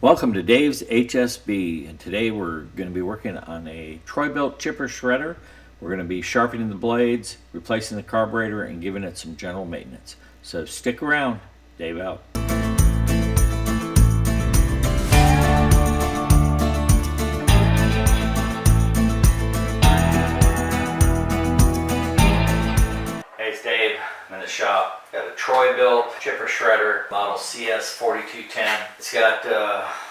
Welcome to Dave's HSB, and today we're going to be working on a Troy Bilt chipper shredder. We're going to be sharpening the blades, replacing the carburetor, and giving it some general maintenance. So stick around. Dave out. Hey, it's Dave. I'm in the shop. Got a Troy Bilt chipper shredder, model CS4210. It's got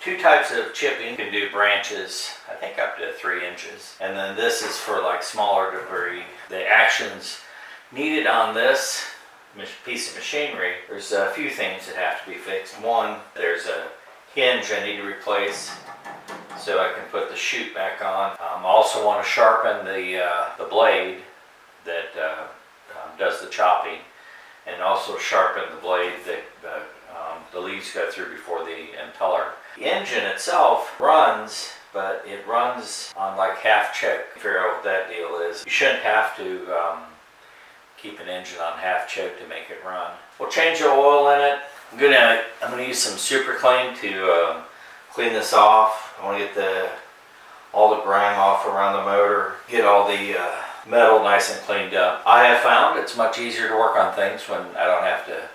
two types of chipping. You can do branches, I think up to 3 inches. And then this is for like smaller debris. The actions needed on this piece of machinery, there's a few things that have to be fixed. One, there's a hinge I need to replace so I can put the chute back on. I also want to sharpen the blade that does the chopping, and also sharpen the blade that the leaves go through before the impeller. The engine itself runs, but it runs on like half choke. Figure out what that deal is. You shouldn't have to keep an engine on half choke to make it run. We'll change the oil in it. I'm gonna use some Superclean to clean this off. I want to get all the grime off around the motor, get all the metal nice and cleaned up. I have found it's much easier to work on things when I don't have to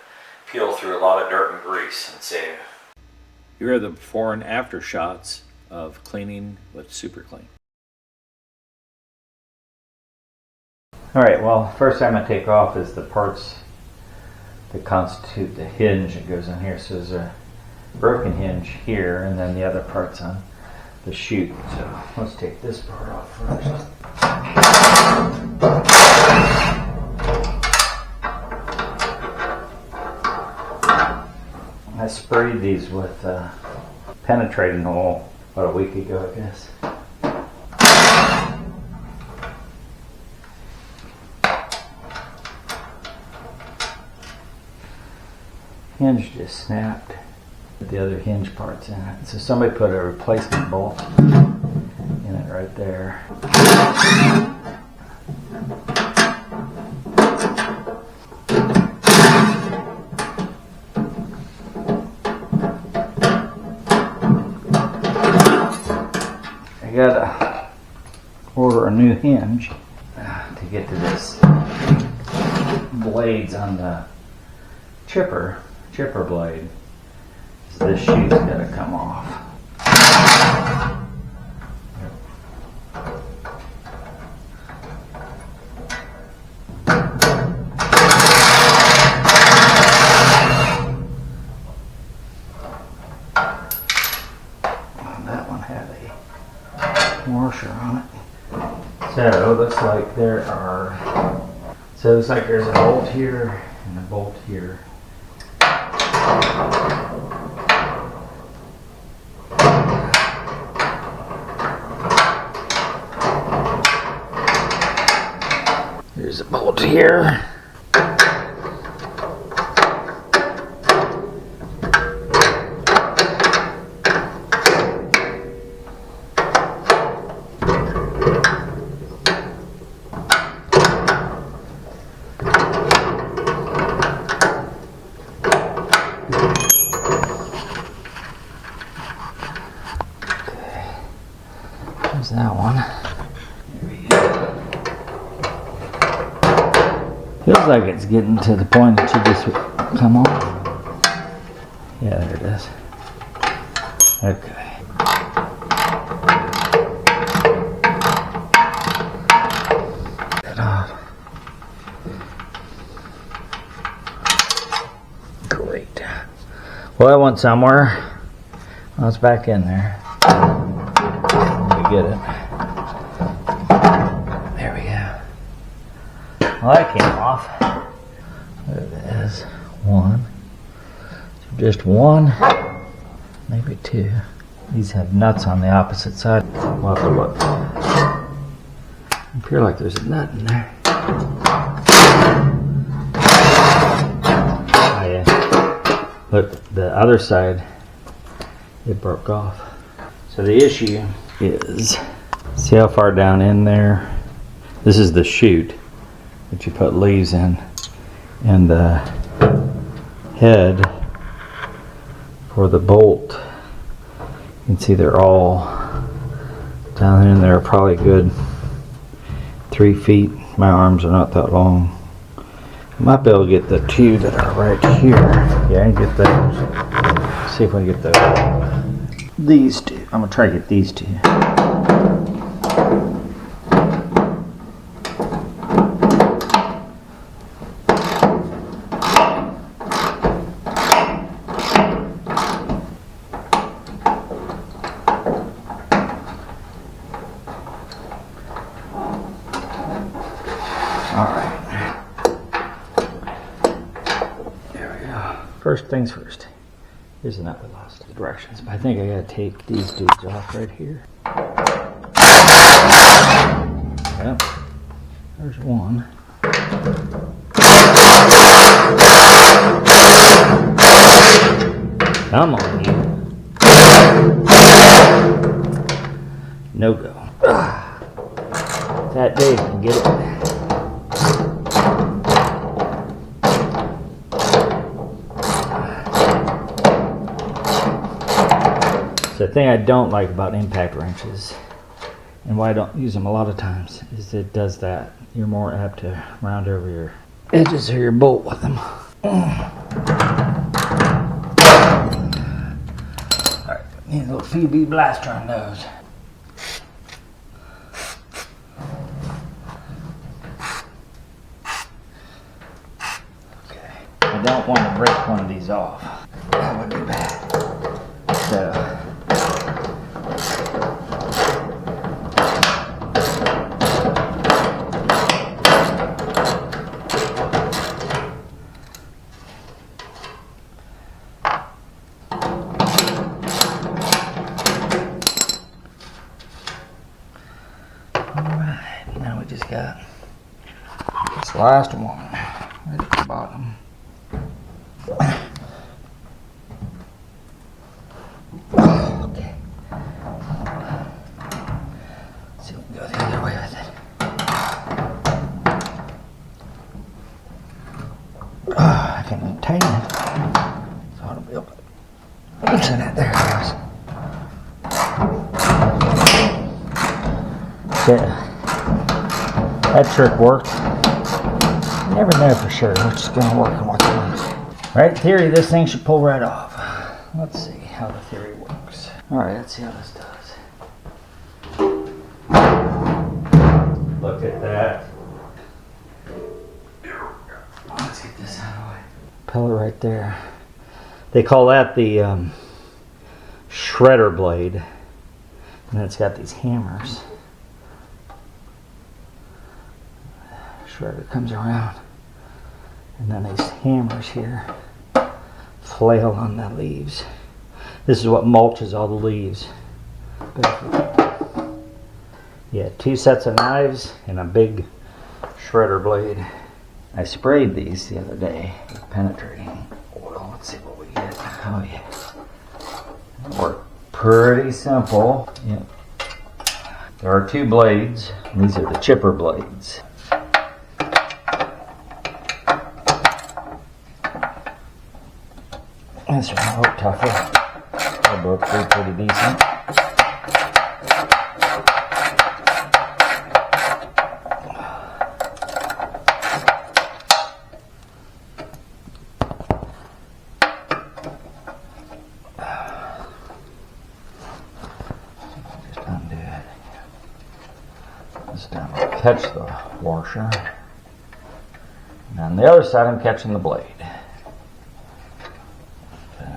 peel through a lot of dirt and grease and save. Here are the before and after shots of cleaning with Superclean. Alright, well, first I'm going to take off is the parts that constitute the hinge that goes on here. So there's a broken hinge here, and then the other parts on the chute. So let's take this part off first. I sprayed these with penetrating oil about a week ago, I guess. Hinge just snapped. The other hinge parts in it. So somebody put a replacement bolt in it right there. I gotta order a new hinge to get to this blades on the chipper blade. So this chute's gotta come off. That one had a washer on it. So it looks like there's a bolt here and a bolt here. There's a bolt here. There's that one. Feels like it's getting to the point that you just come off. Yeah, there it is. Okay. Get off. Great. Well, I went somewhere. Well, it's back in there. Get it. There we go. Well, that came off. There it is. One. Just one. Maybe two. These have nuts on the opposite side. We'll have to look. I feel like there's a nut in there. Oh, yeah. Look, the other side, it broke off. So the issue is, see how far down in there? This is the chute that you put leaves in, and the head for the bolt You can see they're all down in there, probably good 3 feet. My arms are not that long. I might be able to get the 2 that are right here. Yeah, I can get those. See if I can get those. These 2. I'm gonna try to get these 2. First things first. Here's the nut we lost. The directions. But I think I gotta take these dudes off right here. Yep. There's one. Come on, you. No go. That Dave can get it. The thing I don't like about impact wrenches, and why I don't use them a lot of times, is it does that. You're more apt to round over your edges of your bolt with them. Alright, need a little PB blaster on those. Okay. I don't want to break one of these off. That would be bad. So got this last one right at the bottom. Okay. Let's see if we can go the other way with it. I can't even tighten it. So I ought to be able to loosen it. There it goes. Yeah. That trick worked. You never know for sure which is going to work and what's not. Right, in theory, this thing should pull right off. Let's see how the theory works. Alright, let's see how this does. Look at that. Let's get this out of the way. Pillar right there. They call that the shredder blade. And it's got these hammers. Shredder comes around, and then these hammers here flail on the leaves. This is what mulches all the leaves. Yeah, 2 sets of knives and a big shredder blade. I sprayed these the other day with penetrating oil. Let's see what we get. Oh yeah, it worked pretty simple. Yep. There are 2 blades. These are the chipper blades. This one a little tougher. They broke through pretty decent. Just undo it. This time I'll catch the washer. And on the other side I'm catching the blade.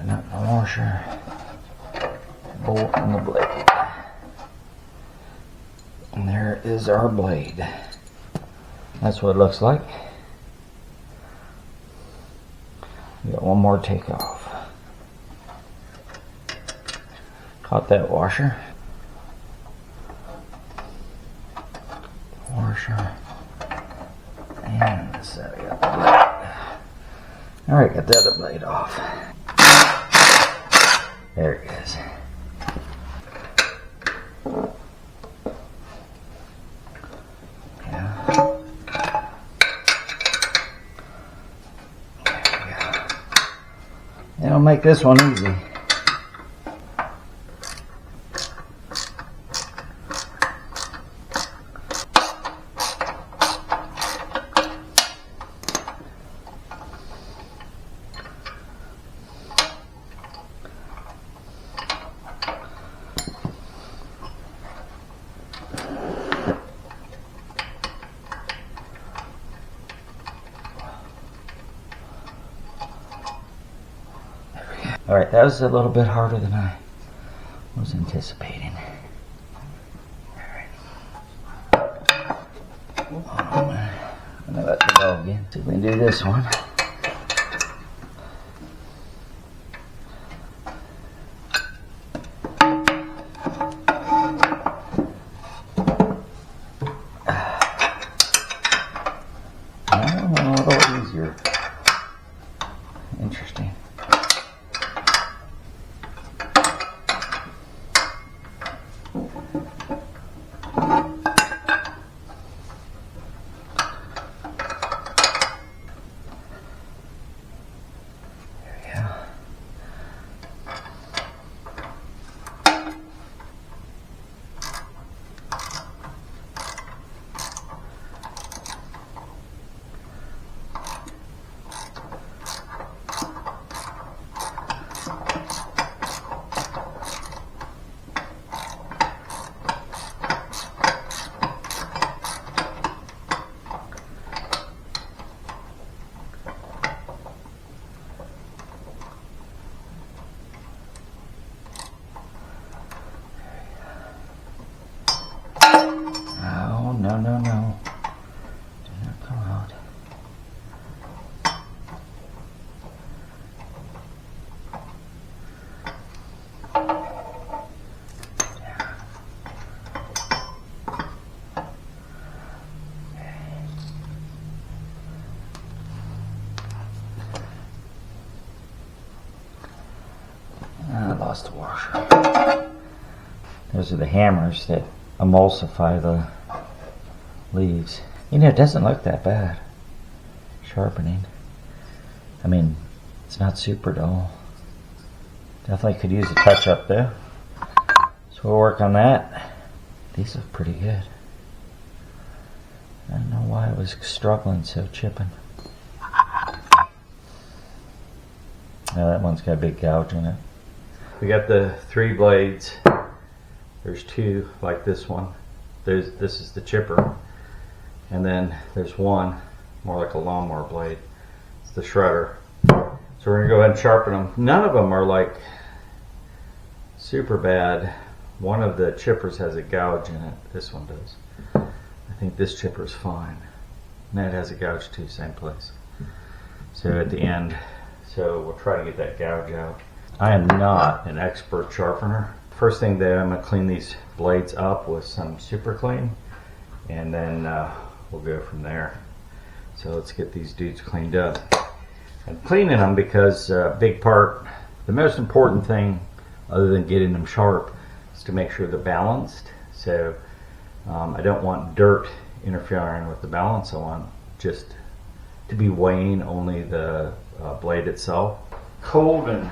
Nut in the washer, bolt and the blade. And there is our blade. That's what it looks like. We got one more takeoff. Caught that washer. Washer. And this side I got the blade. Alright, got the other blade off. There it is. Yeah. There we go. It'll make this one easy. Alright, that was a little bit harder than I was anticipating. Alright. Hold on, man. I'm gonna let it go again. See if we can do this one. A little easier. Interesting. No. Do not come out. I lost the washer. Those are the hammers that emulsify the leaves. You know, it doesn't look that bad. Sharpening. I mean, it's not super dull. Definitely could use a touch up though. So we'll work on that. These look pretty good. I don't know why I was struggling so chipping. Now that one's got a big gouge in it. We got the 3 blades. There's 2 like this one. This is the chipper. And then there's one more like a lawnmower blade. It's the shredder. So we're gonna go ahead and sharpen them. None of them are like super bad. One of the chippers has a gouge in it. This one does. I think this chipper is fine. And that has a gouge too, same place. So at the end, so we'll try to get that gouge out. I am not an expert sharpener. First thing that I'm gonna clean these blades up with some Superclean, and then we'll go from there. So let's get these dudes cleaned up. I'm cleaning them because big part, the most important thing other than getting them sharp is to make sure they're balanced. So I don't want dirt interfering with the balance. I want just to be weighing only the blade itself. Cold and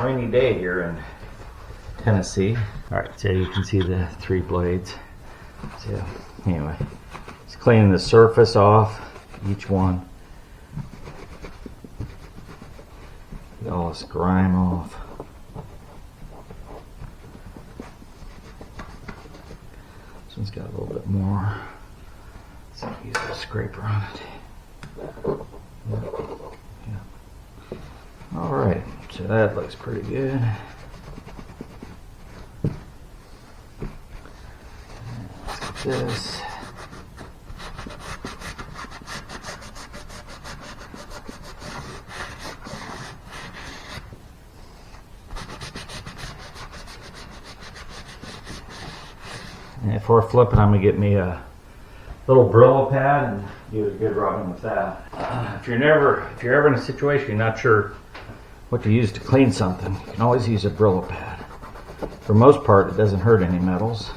rainy day here in Tennessee. Alright, so you can see the 3 blades. So anyway, just cleaning the surface off each one. Get all this grime off. This one's got a little bit more. So use a scraper on it. Yeah. Alright, so that looks pretty good. Let's get this. And if we're flipping, I'm going to get me a little Brillo pad and give it a good rubbing with that. If you're ever in a situation you're not sure what to use to clean something, you can always use a Brillo pad. For the most part, it doesn't hurt any metals.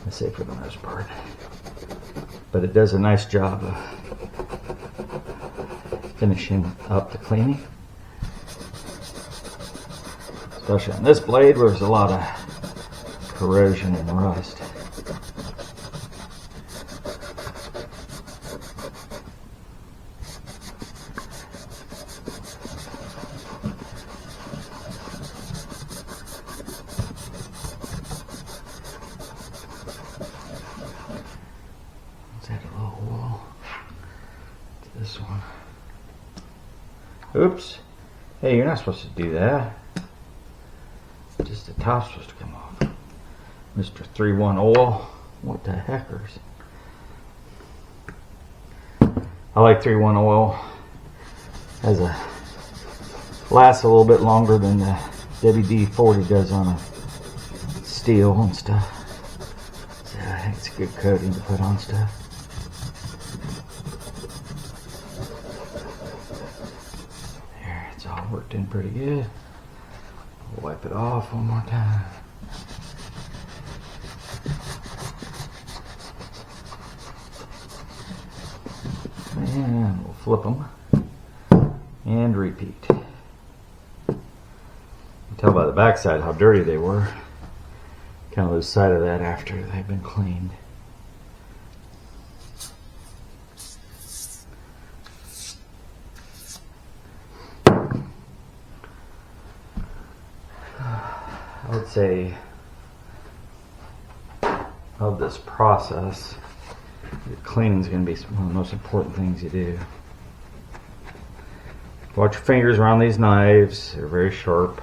I say for the most part. But it does a nice job of finishing up the cleaning. Especially on this blade where there's a lot of corrosion and rust. Let's add a little wall to this one. Oops. Hey, you're not supposed to do that. Just the top's supposed to come off. Mr. 3-1 oil. What the heckers? I like 3-1 oil. Lasts a little bit longer than the WD-40 does on a steel and stuff. So I think it's a good coating to put on stuff. There, it's all worked in pretty good. We'll wipe it off one more time. And we'll flip them and repeat. You can tell by the backside how dirty they were. Kind of lose sight of that after they've been cleaned. I would say of this process, your cleaning is going to be one of the most important things you do. Watch your fingers around these knives. They're very sharp.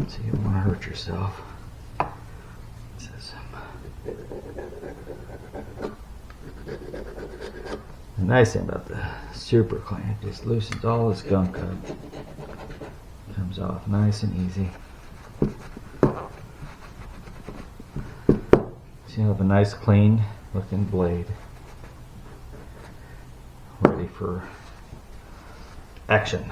So you don't want to hurt yourself. The nice thing about the Superclean, it just loosens all this gunk up. Comes off nice and easy. So you have a nice clean looking blade. Ready for action.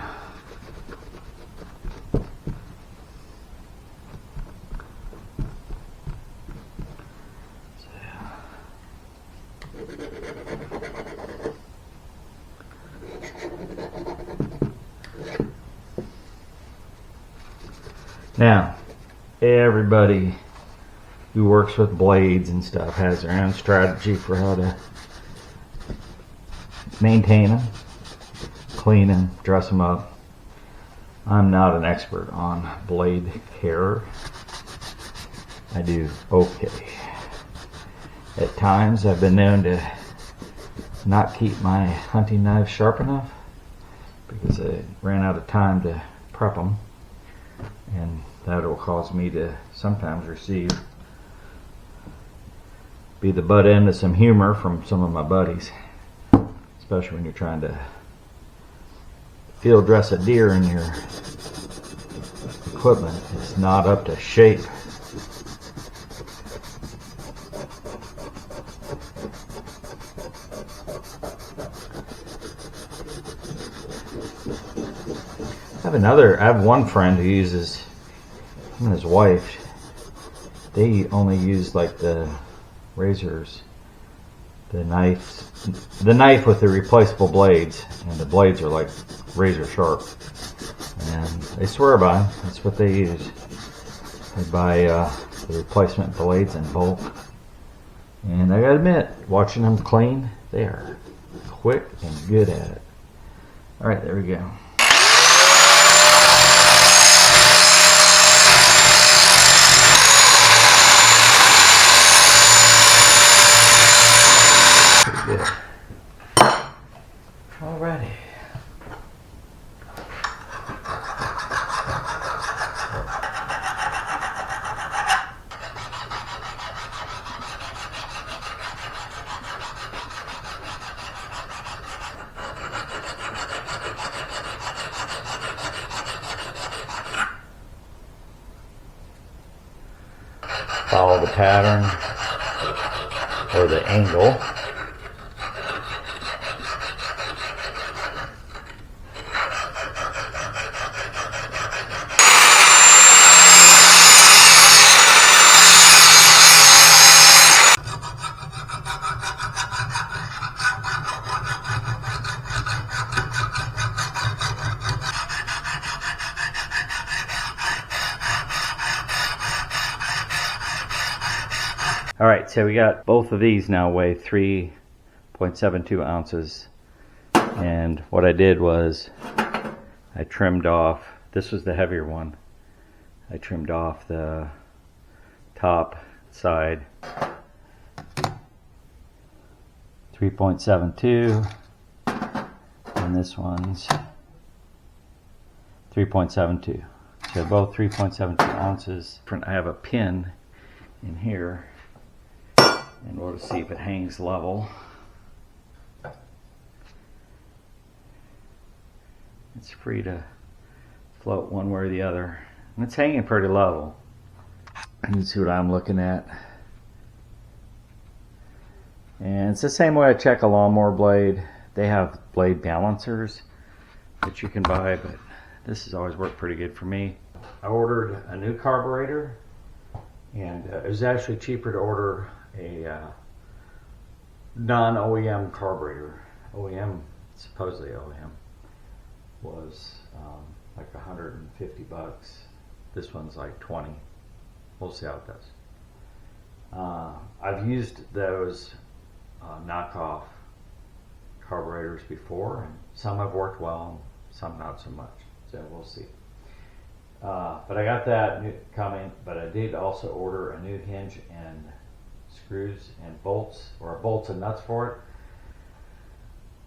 Now, everybody who works with blades and stuff has their own strategy for how to maintain them, clean them, dress them up. I'm not an expert on blade care. I do okay. At times I've been known to not keep my hunting knives sharp enough because I ran out of time to prep them, and that will cause me to sometimes be the butt end of some humor from some of my buddies, especially when you're trying to field dress a deer and your equipment is not up to shape. I have one friend who uses, him and his wife, they only use like the razors, the knife with the replaceable blades, and the blades are like razor sharp, and they swear by them. That's what they use. They buy the replacement blades in bulk, and I gotta admit, watching them clean, they are quick and good at it. Alright, there we go. Good. Alrighty. Follow the pattern or the angle. Alright, so we got both of these now weigh 3.72 ounces. And what I did was I trimmed off, this was the heavier one, I trimmed off the top side 3.72, and this one's 3.72. So both 3.72 ounces. I have a pin in here in order to see if it hangs level. It's free to float one way or the other. And it's hanging pretty level. You can see what I'm looking at. And it's the same way I check a lawnmower blade. They have blade balancers that you can buy, but this has always worked pretty good for me. I ordered a new carburetor, and it was actually cheaper to order a non-OEM carburetor. OEM, supposedly OEM, was like 150 bucks. This one's like 20. We'll see how it does. I've used those knockoff carburetors before, and some have worked well, and some not so much. So we'll see. But I got that coming, but I did also order a new hinge and screws and bolts, or bolts and nuts for it.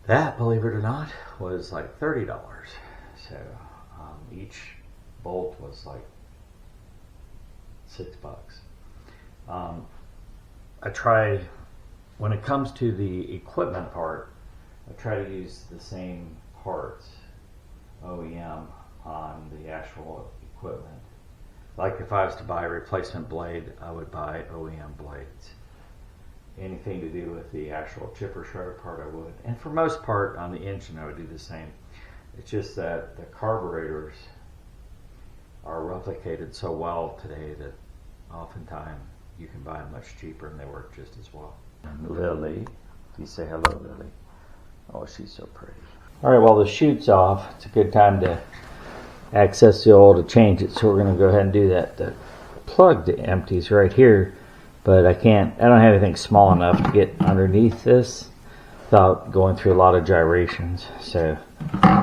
That, believe it or not, was like $30. So each bolt was like $6. I try, when it comes to the equipment part, I try to use the same parts, OEM, on the actual equipment. Like if I was to buy a replacement blade, I would buy OEM blades. Anything to do with the actual chipper shredder part, I would. And for most part, on the engine, I would do the same. It's just that the carburetors are replicated so well today that oftentimes you can buy them much cheaper and they work just as well. Lillie, you say hello, Lillie. Oh, she's so pretty. All right, while the chute's off, it's a good time to access the oil to change it. So we're going to go ahead and do that. The plug empties right here, but I don't have anything small enough to get underneath this without going through a lot of gyrations. So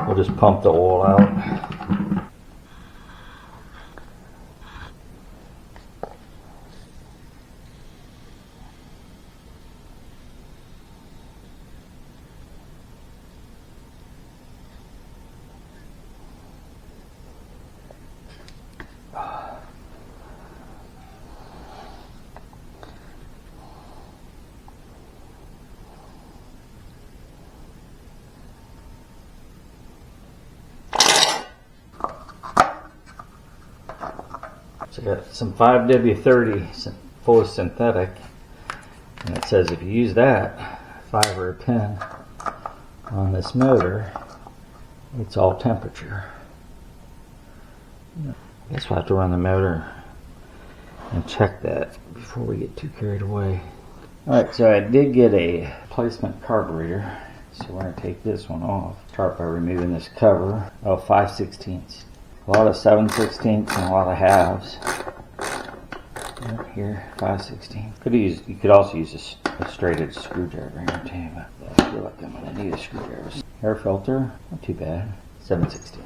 we'll just pump the oil out. So I got some 5W30 fully synthetic, and it says if you use that 5 or a pin on this motor, it's all temperature. I guess we'll have to run the motor and check that before we get too carried away. Alright, so I did get a replacement carburetor, so we're going to take this one off. Start by removing this cover. 5/16. A lot of 7/16 and a lot of halves. Right here, 5/16. You could also use a straight edge screwdriver here too, but I feel like I'm going to need a screwdriver. Air filter, not too bad. 7/16.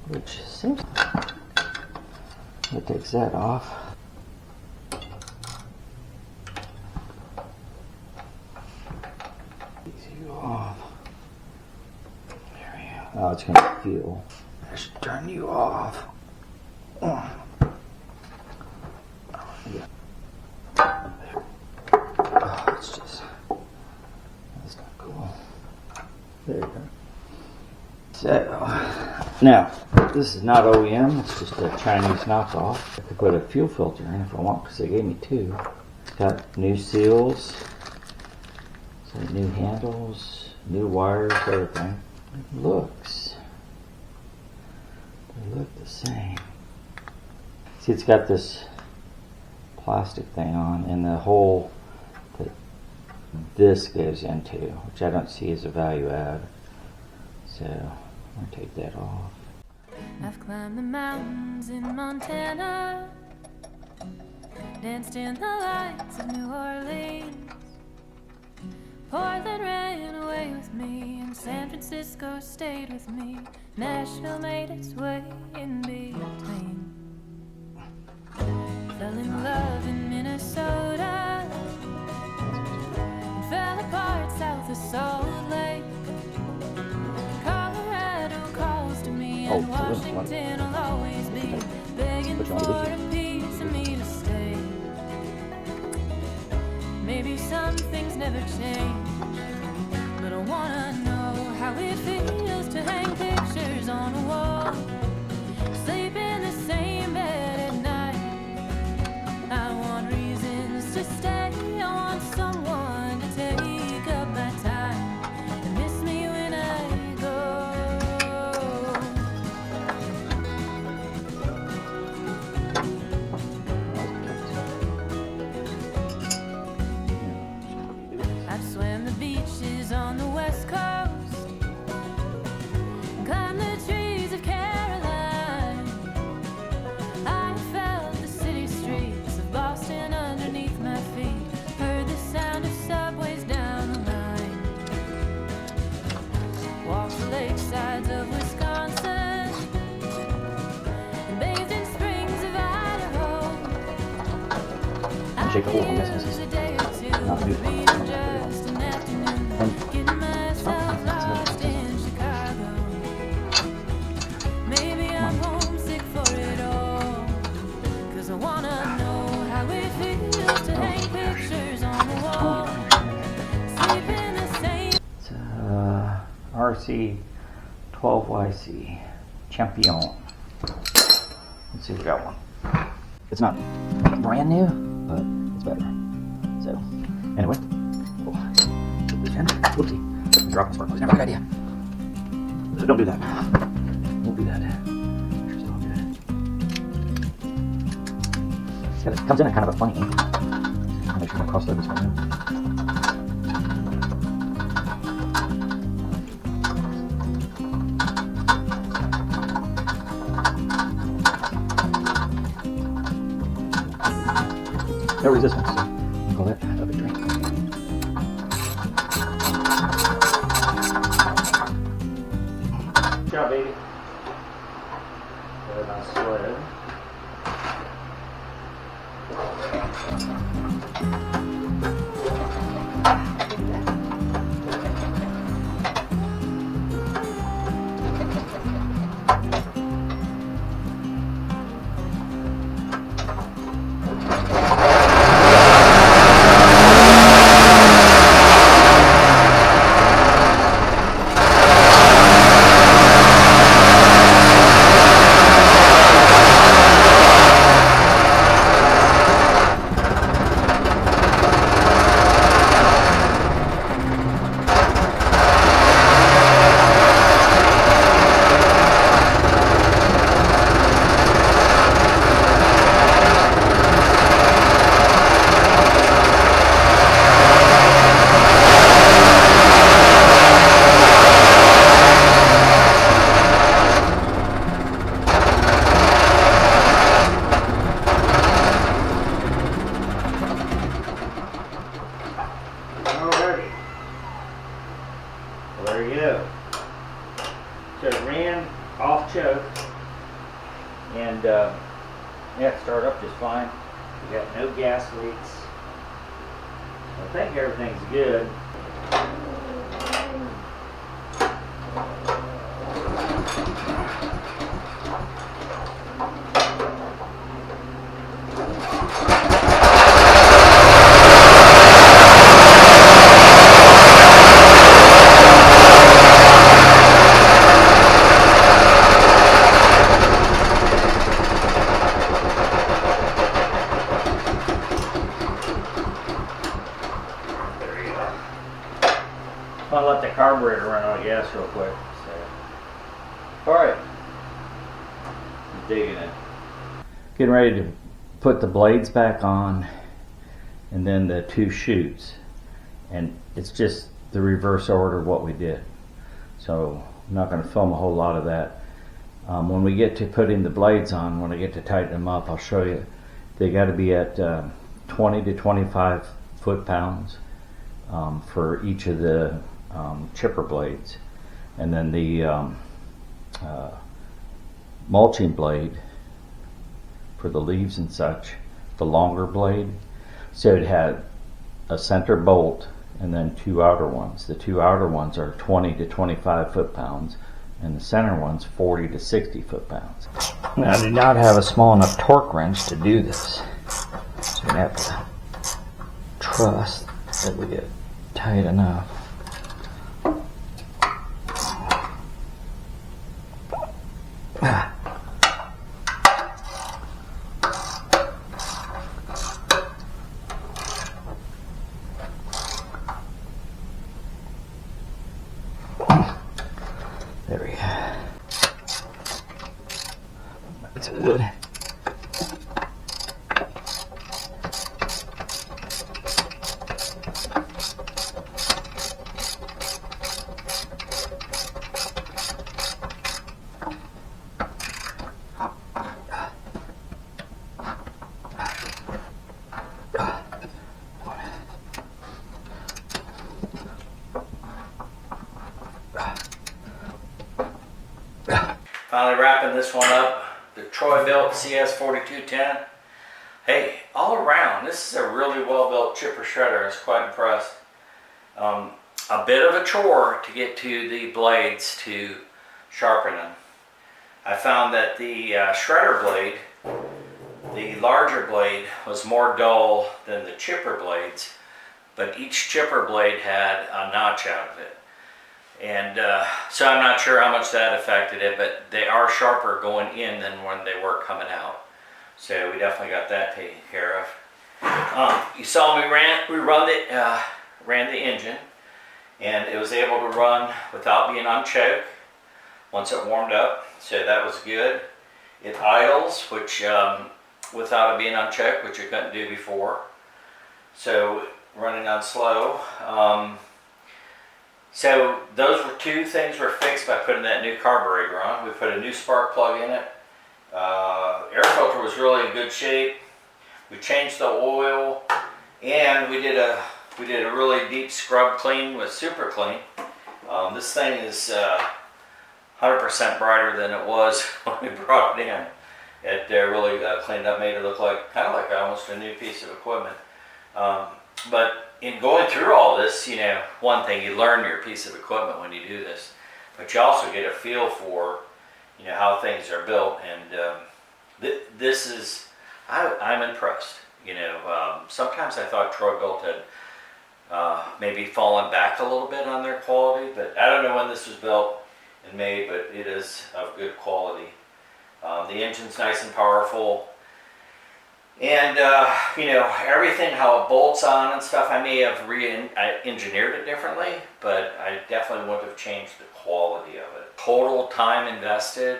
Which seems it takes that off. Oh, it's going to feel. I should turn you off. Oh, yeah. Oh, it's just. That's not cool. There you go. So, now, this is not OEM, it's just a Chinese knockoff. I could put a fuel filter in if I want, because they gave me 2. It's got new seals, so new handles, new wires, everything. It looks, they look the same. See, it's got this plastic thing on, and the hole that this goes into, which I don't see as a value add. So, I'm going to take that off. I've climbed the mountains in Montana, danced in the lights of New Orleans. Portland ran away with me, and San Francisco stayed with me. Nashville made its way in between. Fell in love in Minnesota, and fell apart south the Salt Lake. Colorado calls to me, and Washington will always be begging for a piece of me to stay. Maybe some things never change, but I wanna know how it feels to hang pictures on a wall, sleep in the same bed at night. I want reasons to stay, I want someone to take up my time and miss me when I go. I've swam the beaches on the West Coast, climbed the trees of Caroline. I felt the city streets of Boston underneath my feet, heard the sound of subways down the line, walked the lakesides of Wisconsin, and bathed in springs of Idaho. Shake a hole on this. I was a day or two, Not new. reading just an afternoon, getting myself lost in Chicago. Maybe I'm homesick for it all, 'cause I wanna know how it feels to hang pictures on the wall, sleep in the same. It's RC 12YC Champion. Let's see if we got one. It's not brand new, but it's better. So, anyway, we'll put this in. Whoopsie. Drop the spark plug. Never a good idea. So don't do that. Won't do that. It's all good. It comes in at kind of a funny angle. Make sure my crossover is coming in. No resistance, so we'll call that a victory. Good job, baby. Put it on sled. Alrighty. Well, there you go. So it ran off choke, and yeah, it started up just fine. We got no gas leaks. I think everything's good. I'll let the carburetor run out of gas real quick. So. Alright. Digging it. Getting ready to put the blades back on, and then the two chutes. And it's just the reverse order of what we did. So I'm not going to film a whole lot of that. When we get to putting the blades on, when I get to tighten them up, I'll show you. They got to be at 20 to 25 foot-pounds for each of the chipper blades, and then the mulching blade for the leaves and such, the longer blade. So it had a center bolt and then 2 outer ones. The 2 outer ones are 20 to 25 foot-pounds, and the center one's 40 to 60 foot-pounds. Now, I do not have a small enough torque wrench to do this, so we have to trust that we get tight enough. There we go. That's good. Finally wrapping this one up, the Troy Bilt CS4210. Hey, all around, this is a really well-built chipper shredder. I was quite impressed. A bit of a chore to get to the blades to sharpen them. I found that the shredder blade, the larger blade, was more dull than the chipper blades, but each chipper blade had a notch out of it. And so I'm not sure how much that affected it, but they are sharper going in than when they were coming out. So we definitely got that taken care of. You saw me ran the engine, and it was able to run without being on choke once it warmed up. So that was good. It idles, which without it being on choke, which it couldn't do before. So running on slow. So those were two things were fixed by putting that new carburetor on. We put a new spark plug in it. Air filter was really in good shape. We changed the oil, and we did a really deep scrub clean with Superclean. This thing is 100% brighter than it was when we brought it in. It really cleaned up, made it look like kind of like almost a new piece of equipment. But in going through all this, you know, one thing, you learn your piece of equipment when you do this, but you also get a feel for, you know, how things are built, and this is, I'm impressed. You know, sometimes I thought Troy Bilt had maybe fallen back a little bit on their quality, but I don't know when this was built and made, but it is of good quality. The engine's nice and powerful. And, you know, everything, how it bolts on and stuff, I may have engineered it differently, but I definitely wouldn't have changed the quality of it. Total time invested,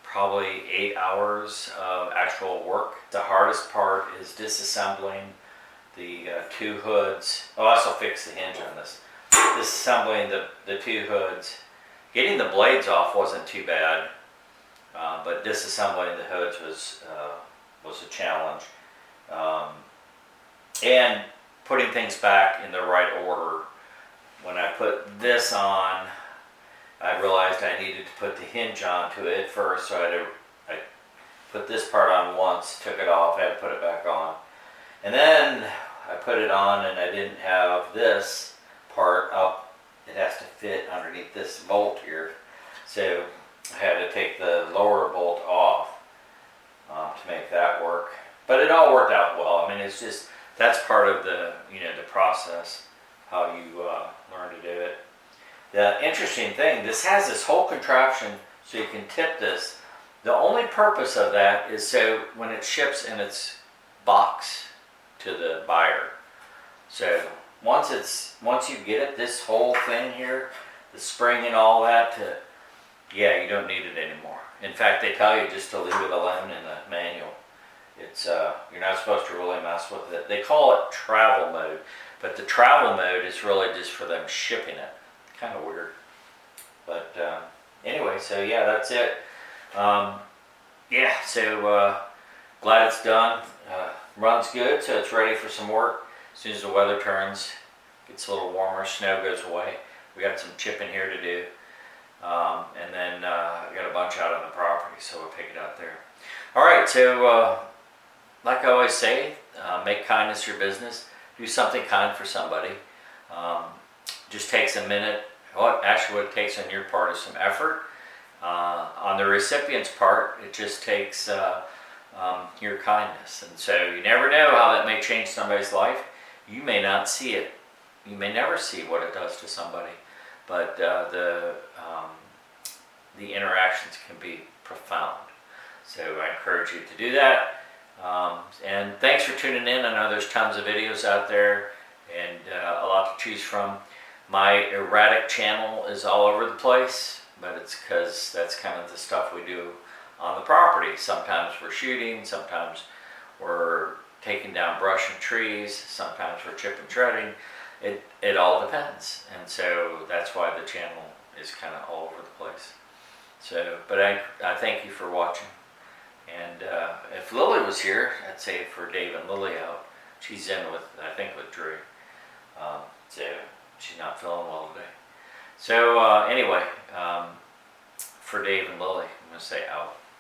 probably 8 hours of actual work. The hardest part is disassembling the two hoods. Oh, I also fixed the hinge on this. Disassembling the two hoods. Getting the blades off wasn't too bad, but disassembling the hoods was a challenge, and putting things back in the right order. When I put this on, I realized I needed to put the hinge onto it first, so I put this part on once, took it off, I had to put it back on, and then I put it on and I didn't have this part up. It has to fit underneath this bolt here, so I had to take the lower bolt off to make that work. But it all worked out well. I mean, it's just, that's part of the, you know, the process, how you learn to do it. The interesting thing, this has this whole contraption so you can tip this. The only purpose of that is so when it ships in its box to the buyer. So once you get it, this whole thing here, the spring and all that, yeah, you don't need it anymore. In fact, they tell you just to leave it alone in the manual. It's you're not supposed to really mess with it. They call it travel mode, but the travel mode is really just for them shipping it. Kind of weird. But anyway, so yeah, that's it. Yeah, so glad it's done. Runs good, so it's ready for some work. As soon as the weather turns, gets a little warmer, snow goes away. We got some chipping here to do. And then I got a bunch out on the property, so we'll pick it out there. All right, so like I always say, make kindness your business. Do something kind for somebody. Just takes a minute. What it takes on your part is some effort. On the recipient's part, it just takes your kindness. And so you never know how that may change somebody's life. You may not see it. You may never see what it does to somebody. But the interactions can be profound. So I encourage you to do that. And thanks for tuning in. I know there's tons of videos out there and a lot to choose from. My erratic channel is all over the place, but it's because that's kind of the stuff we do on the property. Sometimes we're shooting, sometimes we're taking down brush and trees, sometimes we're chip and shredding. It all depends, and so that's why the channel is kind of all over the place. So, but I thank you for watching. And if Lillie was here, I'd say for Dave and Lillie Out. She's in with, I think, with Drew. So she's not feeling well today. So anyway, for Dave and Lillie, I'm going to say out.